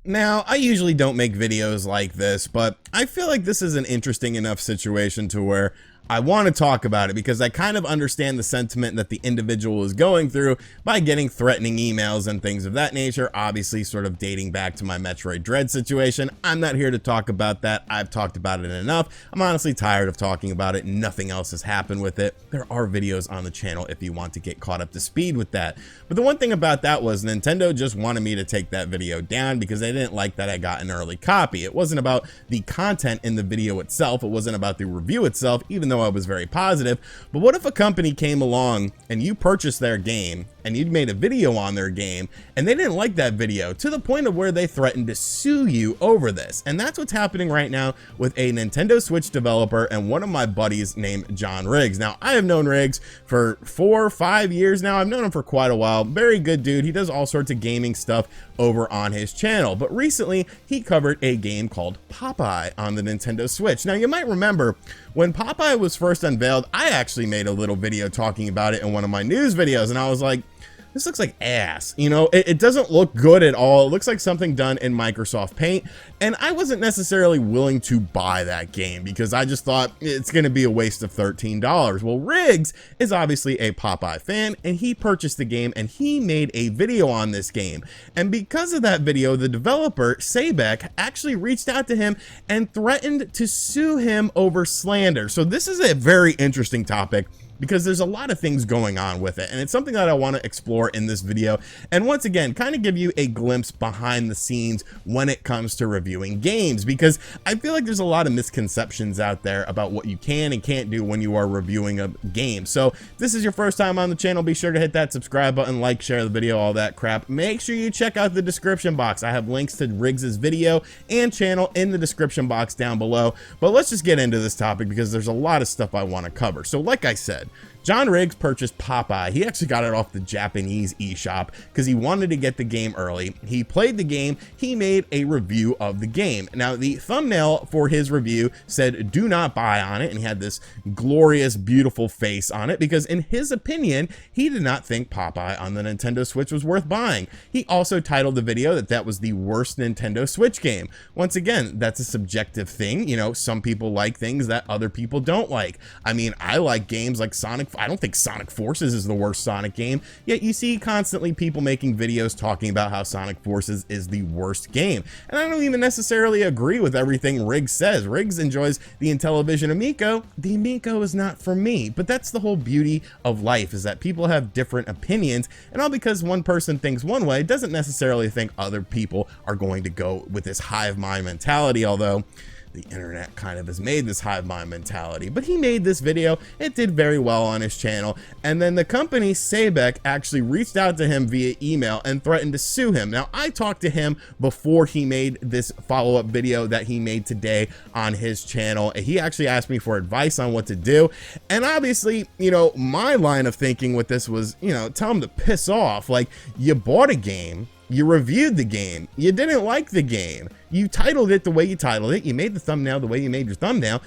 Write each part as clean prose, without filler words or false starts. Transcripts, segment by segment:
Now, I usually don't make videos like this, but I feel like this is an interesting enough situation to where I want to talk about it because I kind of understand the sentiment that the individual is going through by getting threatening emails and things of that nature, obviously sort of dating back to my Metroid Dread situation. I'm not here to talk about that. I've talked about it enough. I'm honestly tired of talking about it. Nothing else has happened with it. There are videos on the channel if you want to get caught up to speed with that. But the one thing about that was Nintendo just wanted me to take that video down because they didn't like that I got an early copy. It wasn't about the content in the video itself. It wasn't about the review itself, even though I was very positive. But what if a company came along and you purchased their game and you'd made a video on their game and they didn't like that video to the point of where they threatened to sue you over this? And that's what's happening right now with a Nintendo Switch developer and one of my buddies named John Riggs. Now, I have known Riggs for 4 or 5 years now. I've known him for quite a while. Very good dude. He does all sorts of gaming stuff over on his channel. But recently, he covered a game called Popeye on the Nintendo Switch. Now, you might remember when Popeye was first unveiled, I actually made a little video talking about it in one of my news videos, and I was like, this looks like ass. You know, it doesn't look good at all. It looks like something done in Microsoft Paint. And I wasn't necessarily willing to buy that game because I just thought it's going to be a waste of $13. Well, Riggs is obviously a Popeye fan and he purchased the game and he made a video on this game. And because of that video, the developer, Sabek, actually reached out to him and threatened to sue him over slander. So this is a very interesting topic, because there's a lot of things going on with it, and it's something that I want to explore in this video, and once again kind of give you a glimpse behind the scenes when it comes to reviewing games, because I feel like there's a lot of misconceptions out there about what you can and can't do when you are reviewing a game. So if this is your first time on the channel, be sure to hit that subscribe button, like, share the video, all that crap. Make sure you check out the description box. I have links to Riggs's video and channel in the description box down below. But let's just get into this topic because there's a lot of stuff I want to cover. So like I said, John Riggs purchased Popeye. He actually got it off the Japanese eShop because he wanted to get the game early. He played the game. He made a review of the game. Now, the thumbnail for his review said, "Do not buy" on it, and he had this glorious, beautiful face on it because, in his opinion, he did not think Popeye on the Nintendo Switch was worth buying. He also titled the video that was the worst Nintendo Switch game. Once again, that's a subjective thing. You know, some people like things that other people don't like. I mean, I like games like Sonic. I don't think Sonic Forces is the worst Sonic game, yet you see constantly people making videos talking about how Sonic Forces is the worst game. And I don't even necessarily agree with everything Riggs says. Riggs enjoys the Intellivision Amico. The Amico is not for me, but that's the whole beauty of life, is that people have different opinions, and all because one person thinks one way doesn't necessarily think other people are going to go with this hive mind mentality, although the internet kind of has made this hive mind mentality. But he made this video. It did very well on his channel. And then the company, Sabek, actually reached out to him via email and threatened to sue him. Now, I talked to him before he made this follow-up video that he made today on his channel. He actually asked me for advice on what to do. And obviously, you know, my line of thinking with this was, you know, tell him to piss off. Like, you bought a game. You reviewed the game. You didn't like the game. You titled it the way you titled it. You made the thumbnail the way you made your thumbnail.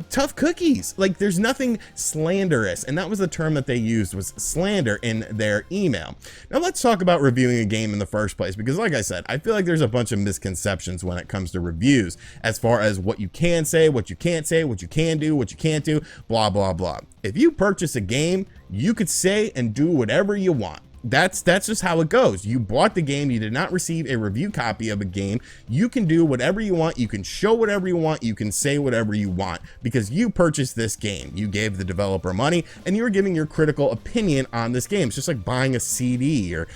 Tough cookies. Like, there's nothing slanderous. And that was the term that they used, was slander, in their email. Now let's talk about reviewing a game in the first place, because like I said, I feel like there's a bunch of misconceptions when it comes to reviews, as far as what you can say, what you can't say, what you can do, what you can't do, blah, blah, blah. If you purchase a game, you could say and do whatever you want. That's just how it goes. You bought the game. You did not receive a review copy of a game. You can do whatever you want. You can show whatever you want. You can say whatever you want because you purchased this game. You gave the developer money and you're giving your critical opinion on this game. It's just like buying a CD, or,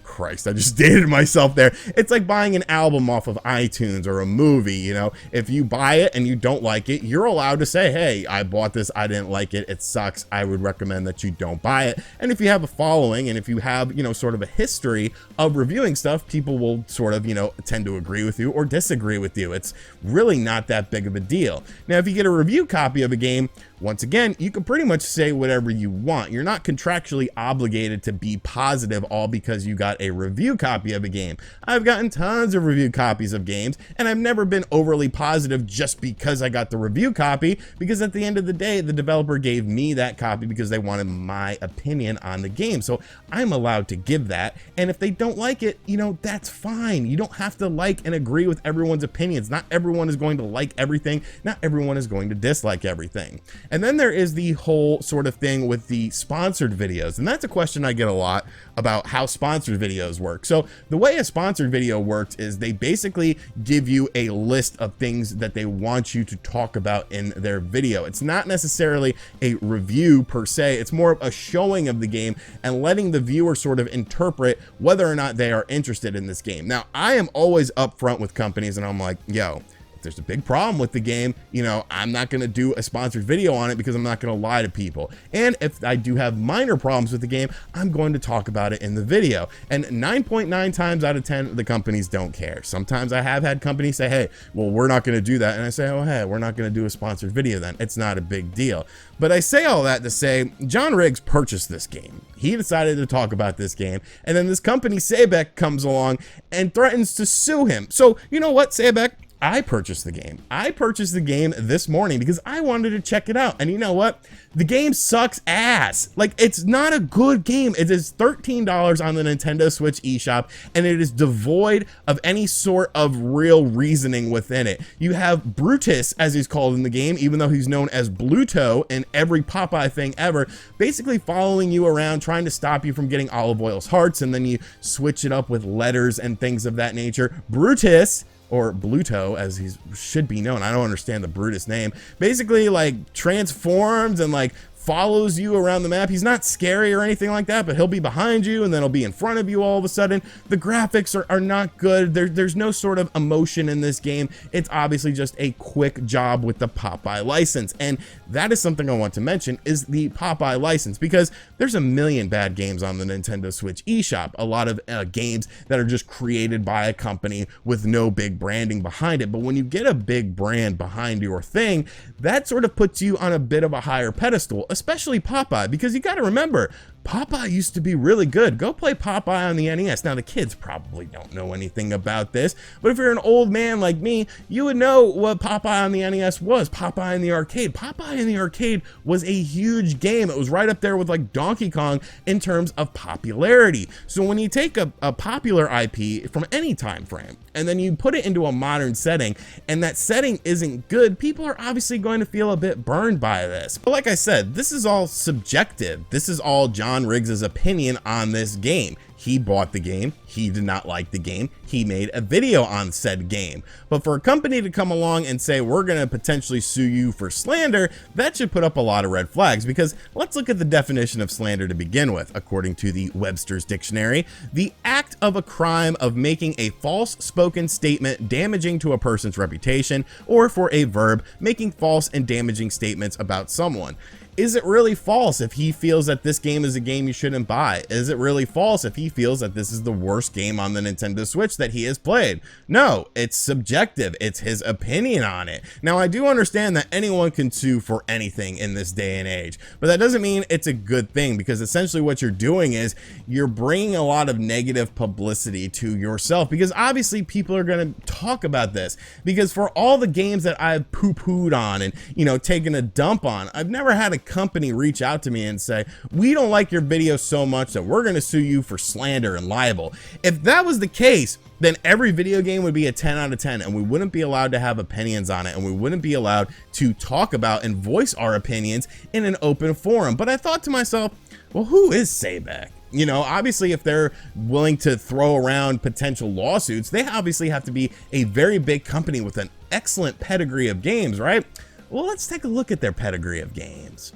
Christ, I just dated myself there. It's like buying an album off of iTunes or a movie. You know, if you buy it and you don't like it, you're allowed to say, hey, I bought this. I didn't like it. It sucks. I would recommend that you don't buy it. And if you have a following and if you have, you know, sort of a history of reviewing stuff, people will sort of, you know, tend to agree with you or disagree with you. It's really not that big of a deal. Now, if you get a review copy of a game, once again, you can pretty much say whatever you want. You're not contractually obligated to be positive all because you got a review copy of a game. I've gotten tons of review copies of games, and I've never been overly positive just because I got the review copy, because at the end of the day, the developer gave me that copy because they wanted my opinion on the game. So I'm allowed to give that. And if they don't like it, you know, that's fine. You don't have to like and agree with everyone's opinions. Not everyone is going to like everything. Not everyone is going to dislike everything. And then there is the whole sort of thing with the sponsored videos. And that's a question I get a lot about how sponsored videos work. So the way a sponsored video works is they basically give you a list of things that they want you to talk about in their video. It's not necessarily a review per se. It's more of a showing of the game and letting the viewer sort of interpret whether or not they are interested in this game. Now, I am always upfront with companies and I'm like, yo, there's a big problem with the game, you know, I'm not going to do a sponsored video on it because I'm not going to lie to people. And if I do have minor problems with the game, I'm going to talk about it in the video. And 9.9 times out of 10, the companies don't care. Sometimes I have had companies say, hey, well, we're not going to do that. And I say, oh, hey, we're not going to do a sponsored video then. It's not a big deal. But I say all that to say John Riggs purchased this game. He decided to talk about this game. And then this company, Saybeck, comes along and threatens to sue him. So you know what, Saybeck? I purchased the game. I purchased the game this morning because I wanted to check it out. And you know what? The game sucks ass. Like, it's not a good game. It is $13 on the Nintendo Switch eShop, and it is devoid of any sort of real reasoning within it. You have Brutus, as he's called in the game, even though he's known as Bluto in every Popeye thing ever, basically following you around, trying to stop you from getting Olive Oil's hearts, and then you switch it up with letters and things of that nature. Brutus, or Bluto, as he should be known. I don't understand the Brutus name. Basically, like, transforms and, like, follows you around the map. He's not scary or anything like that, but he'll be behind you and then he'll be in front of you all of a sudden. The graphics are not good. There's no sort of emotion in this game. It's obviously just a quick job with the Popeye license. And that is something I want to mention, is the Popeye license, because there's a million bad games on the Nintendo Switch eShop. A lot of games that are just created by a company with no big branding behind it. But when you get a big brand behind your thing, that sort of puts you on a bit of a higher pedestal, especially Popeye, because you got to remember, Popeye used to be really good. Go play Popeye on the NES. Now, the kids probably don't know anything about this, but if you're an old man like me, you would know what Popeye on the NES was. Popeye in the arcade. Popeye in the arcade was a huge game. It was right up there with, like, Donkey Kong in terms of popularity. So when you take a popular IP from any time frame and then you put it into a modern setting, and that setting isn't good, people are obviously going to feel a bit burned by this. But like I said, this is all subjective. This is all John Riggs' opinion on this game. He bought the game. He did not like the game. He made a video on said game. But for a company to come along and say, we're going to potentially sue you for slander, that should put up a lot of red flags, because let's look at the definition of slander to begin with. According to the Webster's Dictionary, the act of a crime of making a false spoken statement damaging to a person's reputation, or for a verb, making false and damaging statements about someone. Is it really false if he feels that this game is a game you shouldn't buy? Is it really false if he feels that this is the worst game on the Nintendo Switch that he has played? No, it's subjective. It's his opinion on it. Now, I do understand that anyone can sue for anything in this day and age, but that doesn't mean it's a good thing, because essentially what you're doing is you're bringing a lot of negative publicity to yourself, because obviously people are going to talk about this. Because for all the games that I've poo-pooed on and, you know, taken a dump on, I've never had a company reach out to me and say, we don't like your video so much that we're going to sue you for slander and libel. If that was the case, then every video game would be a 10 out of 10, and we wouldn't be allowed to have opinions on it, and we wouldn't be allowed to talk about and voice our opinions in an open forum. But I thought to myself, well, who is Saybeck? You know, obviously, if they're willing to throw around potential lawsuits, they obviously have to be a very big company with an excellent pedigree of games, right? Well, let's take a look at their pedigree of games.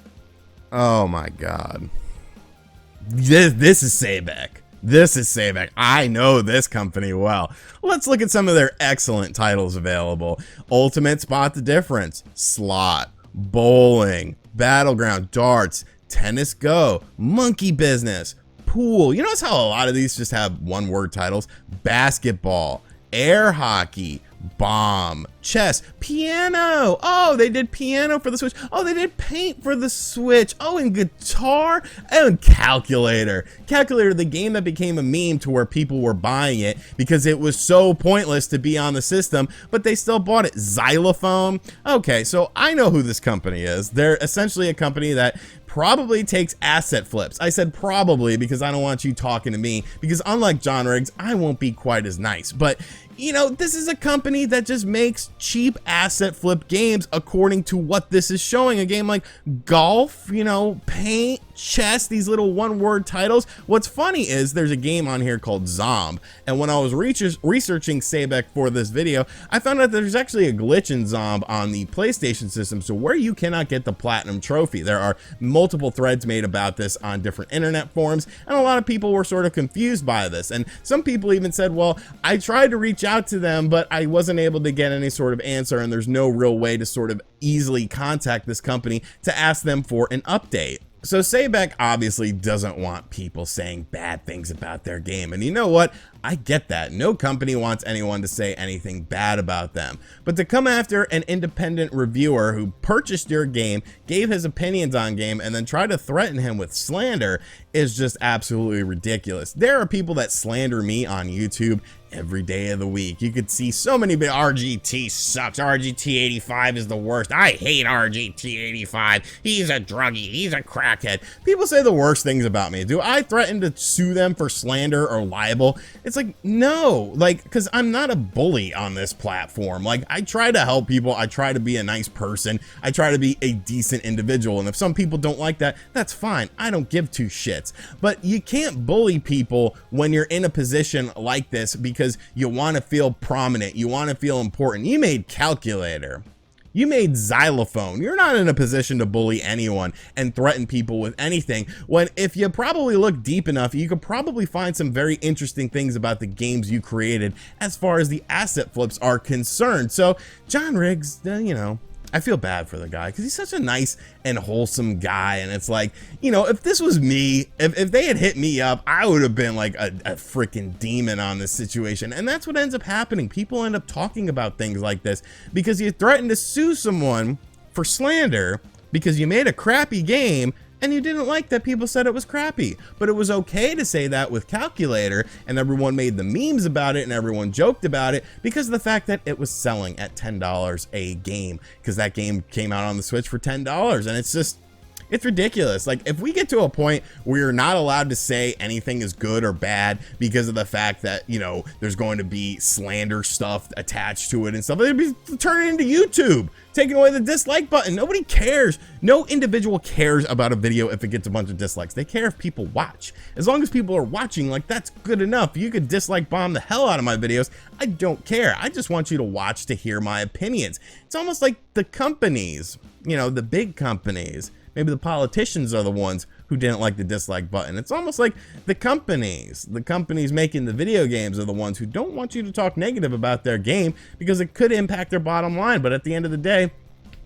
Oh my God. This is Saybeck. This is Saybeck. I know this company well. Let's look at some of their excellent titles available. Ultimate Spot the Difference, Slot, Bowling, Battleground, Darts, Tennis Go, Monkey Business, Pool. You notice how a lot of these just have one-word titles? Basketball, Air Hockey, Bomb, Chess, Piano. Oh, they did Piano for the Switch. Oh, they did Paint for the Switch. Oh, and Guitar, and Calculator. Calculator, the game that became a meme to where people were buying it because it was so pointless to be on the system, but they still bought it. Xylophone. Okay, so I know who this company is. They're essentially a company that probably takes asset flips. I said probably because I don't want you talking to me, because unlike John Riggs, I won't be quite as nice. But you know, this is a company that just makes cheap asset flip games according to what this is showing. A game like golf, you know, paint, chess, these little one-word titles. What's funny is there's a game on here called Zomb, and when I was researching Saybeck for this video, I found out that there's actually a glitch in Zomb on the PlayStation system, so where you cannot get the platinum trophy. There are multiple threads made about this on different internet forums, and a lot of people were sort of confused by this, and some people even said, well, I tried to reach out to them, but I wasn't able to get any sort of answer, and there's no real way to sort of easily contact this company to ask them for an update. So Saybeck obviously doesn't want people saying bad things about their game, and you know what? I get that. No company wants anyone to say anything bad about them. But to come after an independent reviewer who purchased your game, gave his opinions on game, and then try to threaten him with slander is just absolutely ridiculous. There are people that slander me on YouTube every day of the week. You could see so many, but RGT sucks. RGT85 is the worst. I hate RGT85. He's a druggie. He's a crackhead. People say the worst things about me. Do I threaten to sue them for slander or libel? It's like, no, like, because I'm not a bully on this platform. Like, I try to help people. I try to be a nice person. I try to be a decent individual. And if some people don't like that, that's fine. I don't give two shits. But you can't bully people when you're in a position like this because you want to feel prominent. You want to feel important. You made Calculator. You made Xylophone. You're not in a position to bully anyone and threaten people with anything, when if you probably look deep enough, you could probably find some very interesting things about the games you created as far as the asset flips are concerned. So John Riggs, you know, I feel bad for the guy because he's such a nice and wholesome guy. And it's like, you know, if this was me, if they had hit me up, I would have been like a freaking demon on this situation. And that's what ends up happening. People end up talking about things like this because you threatened to sue someone for slander because you made a crappy game and you didn't like that people said it was crappy. But it was okay to say that with Calculator, and everyone made the memes about it and everyone joked about it because of the fact that it was selling at $10 a game, because that game came out on the Switch for $10, and it's just, it's ridiculous. Like, if we get to a point where you're not allowed to say anything is good or bad because of the fact that, you know, there's going to be slander stuff attached to it and stuff, it'd be turning into YouTube, taking away the dislike button. Nobody cares. No individual cares about a video if it gets a bunch of dislikes. They care if people watch. As long as people are watching, like, that's good enough. You could dislike bomb the hell out of my videos. I don't care. I just want you to watch to hear my opinions. It's almost like the companies, you know, the big companies, maybe the politicians are the ones who didn't like the dislike button. It's almost like the companies making the video games are the ones who don't want you to talk negative about their game because it could impact their bottom line. But at the end of the day,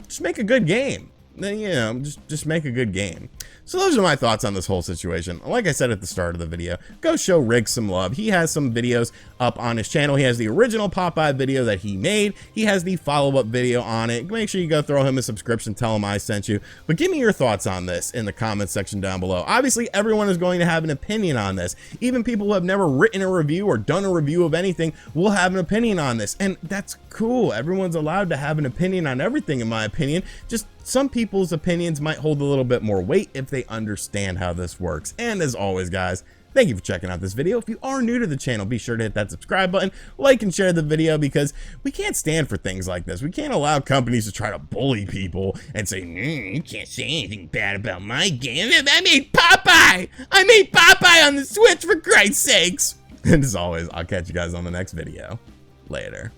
just make a good game. Then, you know, just make a good game. So those are my thoughts on this whole situation. Like I said at the start of the video, go show Riggs some love. He has some videos up on his channel. He has the original Popeye video that he made. He has the follow-up video on it. Make sure you go throw him a subscription, tell him I sent you. But give me your thoughts on this in the comments section down below. Obviously, everyone is going to have an opinion on this. Even people who have never written a review or done a review of anything will have an opinion on this. And that's cool. Everyone's allowed to have an opinion on everything, in my opinion. Just some people's opinions might hold a little bit more weight if they understand how this works. And as always, guys, thank you for checking out this video. If you are new to the channel, be sure to hit that subscribe button, like and share the video, because we can't stand for things like this. We can't allow companies to try to bully people and say, you can't say anything bad about my game. I made Popeye! I made Popeye on the Switch, for Christ's sakes! And as always, I'll catch you guys on the next video. Later.